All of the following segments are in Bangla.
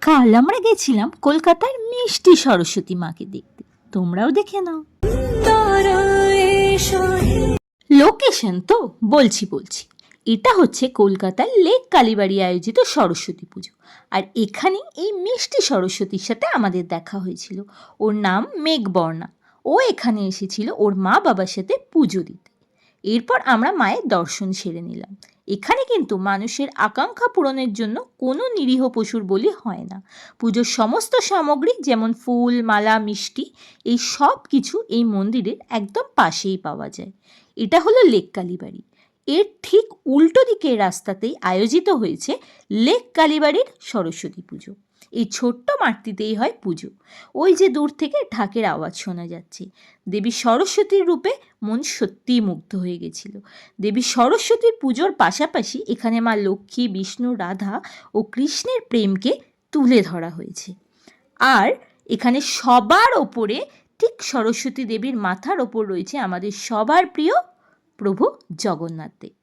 কাল আমরা গেছিলাম কলকাতার মিষ্টি সরস্বতী মাকে দেখতে, তোমরাও দেখে নাও। লোকেশন তো বলছি, এটা হচ্ছে কলকাতার লেক কালীবাড়ি আয়োজিত সরস্বতী পুজো। আর এখানে এই মিষ্টি সরস্বতীর সাথে আমাদের দেখা হয়েছিল। ওর নাম মেঘবর্ণা। ও এখানে এসেছিল ওর মা বাবার সাথে পুজো দিতে। এরপর আমরা মায়ের দর্শন সেরে নিলাম। এখানে কিন্তু মানুষের আকাঙ্ক্ষা পূরণের জন্য কোনো নিরীহ পশুর বলি হয় না। পুজোর সমস্ত সামগ্রী যেমন ফুল, মালা, মিষ্টি, এই সব কিছু এই মন্দিরের একদম পাশেই পাওয়া যায়। এটা হলো লেক কালীবাড়ি। এর ঠিক উল্টো দিকের রাস্তাতেই আয়োজিত হয়েছে লেক কালীবাড়ির সরস্বতী পুজো। এই ছোট্ট মাঠটিতেই হয় পুজো। ওই যে দূর থেকে ঢাকের আওয়াজ শোনা যাচ্ছে। দেবী সরস্বতীর রূপে মন সত্যিই মুগ্ধ হয়ে গেছিল। দেবী সরস্বতীর পুজোর পাশাপাশি এখানে মা লক্ষ্মী, বিষ্ণু, রাধা ও কৃষ্ণের প্রেমকে তুলে ধরা হয়েছে। আর এখানে সবার ওপরে ঠিক সরস্বতী দেবীর মাথার ওপর রয়েছে আমাদের সবার প্রিয় প্রভু জগন্নাথ দেব।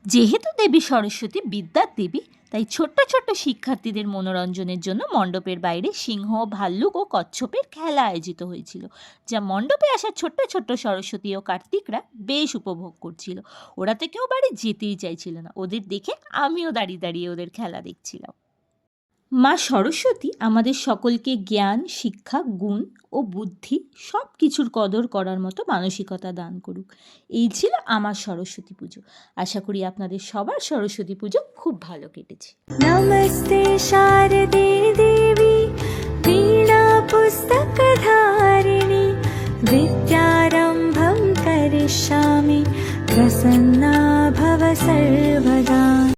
যেহেতু দেবী সরস্বতী বিদ্যার দেবী, তাই ছোট্ট ছোট্ট শিক্ষার্থীদের মনোরঞ্জনের জন্য মণ্ডপের বাইরে সিংহ, ভাল্লুক ও কচ্ছপের খেলা আয়োজিত হয়েছিল, যা মণ্ডপে আসা ছোট্ট ছোট্ট সরস্বতী ও কার্তিকরা বেশ উপভোগ করছিল। ওরা তো কেউ বাড়ি যেতেই চাইছিল না। ওদের দেখে আমিও দাঁড়িয়ে দাঁড়িয়ে ওদের খেলা দেখছিলাম। মা সরস্বতী আমাদের সকলকে জ্ঞান, শিক্ষা, গুণ ও বুদ্ধি সব কিছুর কদর করার মতো মানসিকতা দান করুক। এই ছিল আমার সরস্বতী পুজো। আশা করি আপনাদের সবার সরস্বতী পুজো খুব ভালো কেটেছে। নমস্তে শারদে দেবী বীণা পুস্তক ধারিণী বিদ্যারম্ভং করিষ্যামি প্রসন্না ভব সর্বদা।